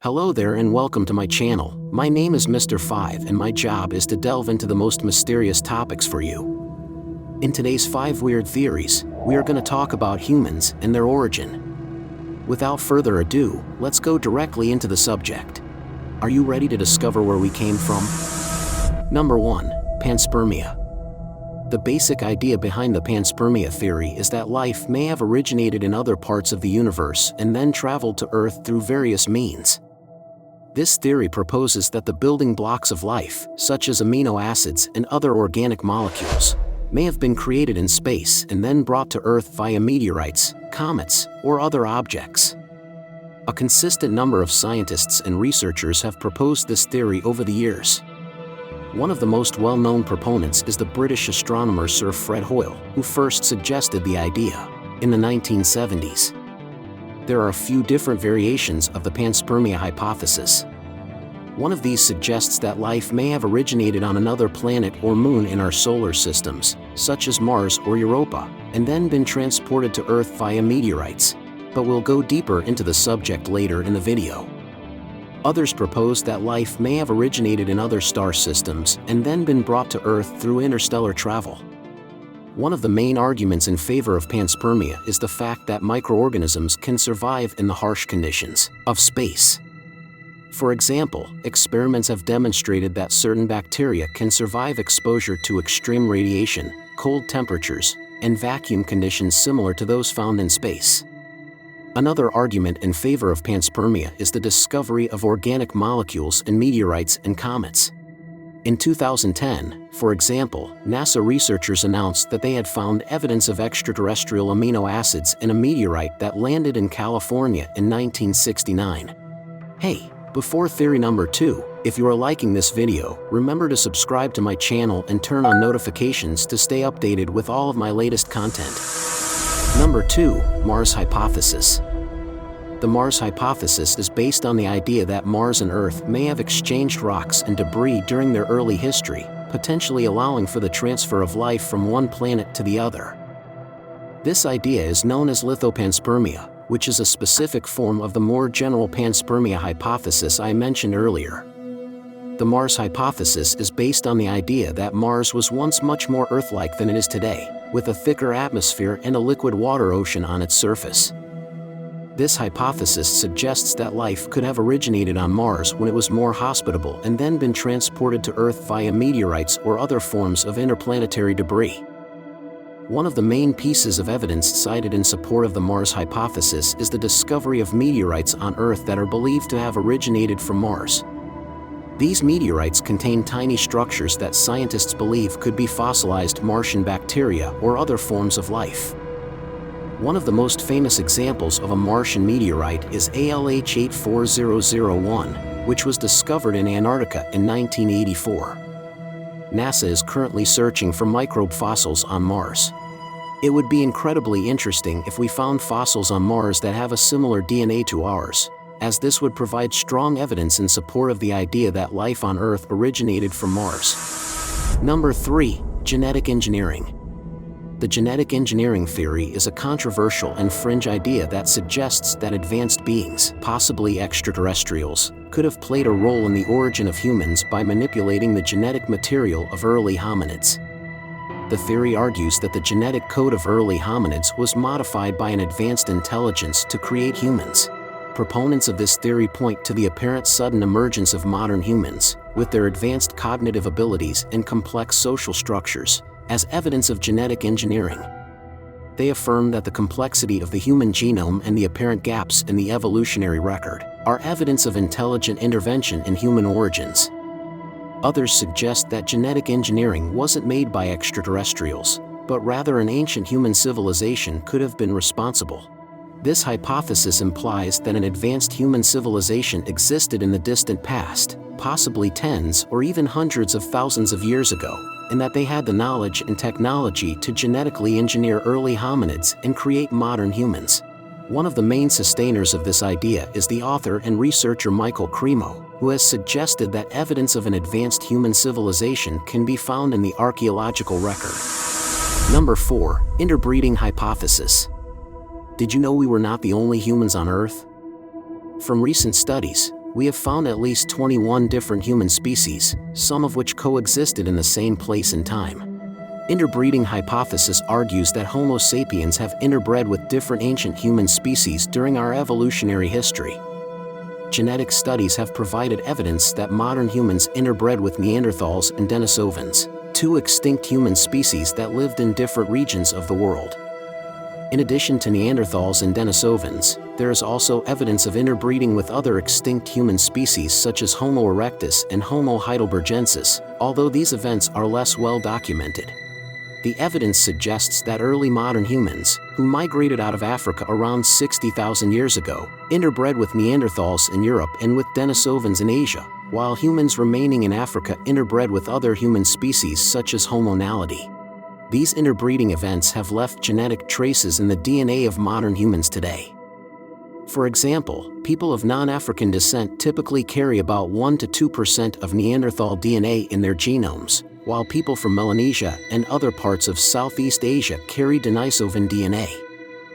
Hello there and welcome to my channel. My name is Mr. 5 and my job is to delve into the most mysterious topics for you. In today's 5 Weird Theories, we are going to talk about humans and their origin. Without further ado, let's go directly into the subject. Are you ready to discover where we came from? Number 1. Panspermia. The basic idea behind the Panspermia theory is that life may have originated in other parts of the universe and then traveled to Earth through various means. This theory proposes that the building blocks of life, such as amino acids and other organic molecules, may have been created in space and then brought to Earth via meteorites, comets, or other objects. A consistent number of scientists and researchers have proposed this theory over the years. One of the most well-known proponents is the British astronomer Sir Fred Hoyle, who first suggested the idea in the 1970s. There are a few different variations of the Panspermia hypothesis. One of these suggests that life may have originated on another planet or moon in our solar systems, such as Mars or Europa, and then been transported to Earth via meteorites, but we'll go deeper into the subject later in the video. Others propose that life may have originated in other star systems and then been brought to Earth through interstellar travel. One of the main arguments in favor of panspermia is the fact that microorganisms can survive in the harsh conditions of space. For example, experiments have demonstrated that certain bacteria can survive exposure to extreme radiation, cold temperatures, and vacuum conditions similar to those found in space. Another argument in favor of panspermia is the discovery of organic molecules in meteorites and comets. In 2010, for example, NASA researchers announced that they had found evidence of extraterrestrial amino acids in a meteorite that landed in California in 1969. Hey, before theory number 2, if you are liking this video, remember to subscribe to my channel and turn on notifications to stay updated with all of my latest content. Number 2. Mars hypothesis. The Mars hypothesis is based on the idea that Mars and Earth may have exchanged rocks and debris during their early history, potentially allowing for the transfer of life from one planet to the other. This idea is known as lithopanspermia, which is a specific form of the more general panspermia hypothesis I mentioned earlier. The Mars hypothesis is based on the idea that Mars was once much more Earth-like than it is today, with a thicker atmosphere and a liquid water ocean on its surface. This hypothesis suggests that life could have originated on Mars when it was more hospitable and then been transported to Earth via meteorites or other forms of interplanetary debris. One of the main pieces of evidence cited in support of the Mars hypothesis is the discovery of meteorites on Earth that are believed to have originated from Mars. These meteorites contain tiny structures that scientists believe could be fossilized Martian bacteria or other forms of life. One of the most famous examples of a Martian meteorite is ALH 84001, which was discovered in Antarctica in 1984. NASA is currently searching for microbe fossils on Mars. It would be incredibly interesting if we found fossils on Mars that have a similar DNA to ours, as this would provide strong evidence in support of the idea that life on Earth originated from Mars. Number 3. Genetic engineering. The genetic engineering theory is a controversial and fringe idea that suggests that advanced beings, possibly extraterrestrials, could have played a role in the origin of humans by manipulating the genetic material of early hominids. The theory argues that the genetic code of early hominids was modified by an advanced intelligence to create humans. Proponents of this theory point to the apparent sudden emergence of modern humans, with their advanced cognitive abilities and complex social structures, as evidence of genetic engineering. They affirm that the complexity of the human genome and the apparent gaps in the evolutionary record are evidence of intelligent intervention in human origins. Others suggest that genetic engineering wasn't made by extraterrestrials, but rather an ancient human civilization could have been responsible. This hypothesis implies that an advanced human civilization existed in the distant past, possibly tens or even hundreds of thousands of years ago, and that they had the knowledge and technology to genetically engineer early hominids and create modern humans. One of the main sustainers of this idea is the author and researcher Michael Cremo, who has suggested that evidence of an advanced human civilization can be found in the archaeological record. Number 4. Interbreeding hypothesis. Did you know we were not the only humans on Earth? From recent studies, we have found at least 21 different human species, some of which coexisted in the same place and time. Interbreeding hypothesis argues that Homo sapiens have interbred with different ancient human species during our evolutionary history. Genetic studies have provided evidence that modern humans interbred with Neanderthals and Denisovans, two extinct human species that lived in different regions of the world. In addition to Neanderthals and Denisovans, there is also evidence of interbreeding with other extinct human species such as Homo erectus and Homo heidelbergensis, although these events are less well documented. The evidence suggests that early modern humans, who migrated out of Africa around 60,000 years ago, interbred with Neanderthals in Europe and with Denisovans in Asia, while humans remaining in Africa interbred with other human species such as Homo naledi. These interbreeding events have left genetic traces in the DNA of modern humans today. For example, people of non-African descent typically carry about 1 to 2% of Neanderthal DNA in their genomes, while people from Melanesia and other parts of Southeast Asia carry Denisovan DNA.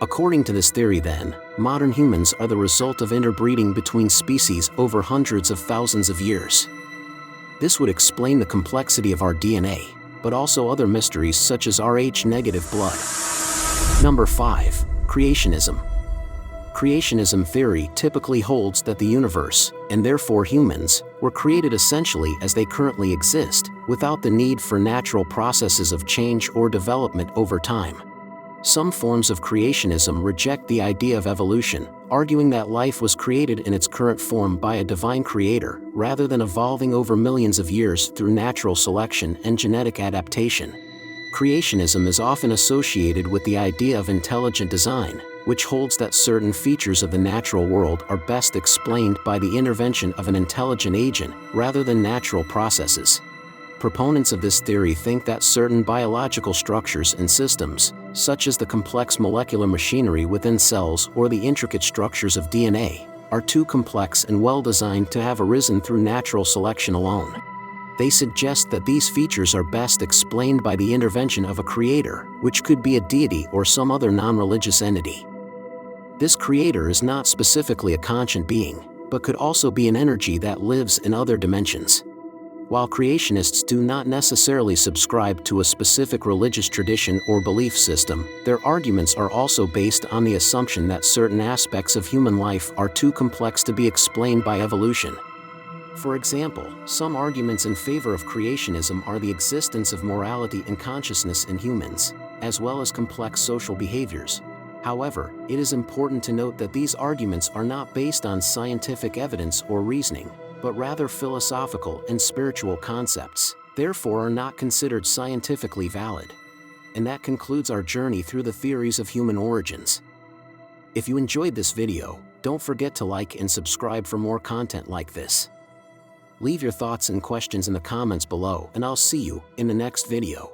According to this theory then, modern humans are the result of interbreeding between species over hundreds of thousands of years. This would explain the complexity of our DNA, but also other mysteries such as Rh-negative blood. Number 5. Creationism. Creationism theory typically holds that the universe, and therefore humans, were created essentially as they currently exist, without the need for natural processes of change or development over time. Some forms of creationism reject the idea of evolution, arguing that life was created in its current form by a divine creator, rather than evolving over millions of years through natural selection and genetic adaptation. Creationism is often associated with the idea of intelligent design, which holds that certain features of the natural world are best explained by the intervention of an intelligent agent rather than natural processes. Proponents of this theory think that certain biological structures and systems, such as the complex molecular machinery within cells or the intricate structures of DNA, are too complex and well-designed to have arisen through natural selection alone. They suggest that these features are best explained by the intervention of a creator, which could be a deity or some other non-religious entity. This creator is not specifically a conscient being, but could also be an energy that lives in other dimensions. While creationists do not necessarily subscribe to a specific religious tradition or belief system, their arguments are also based on the assumption that certain aspects of human life are too complex to be explained by evolution. For example, some arguments in favor of creationism are the existence of morality and consciousness in humans, as well as complex social behaviors. However, it is important to note that these arguments are not based on scientific evidence or reasoning, but rather philosophical and spiritual concepts, therefore are not considered scientifically valid. And that concludes our journey through the theories of human origins. If you enjoyed this video, don't forget to like and subscribe for more content like this. Leave your thoughts and questions in the comments below, and I'll see you in the next video.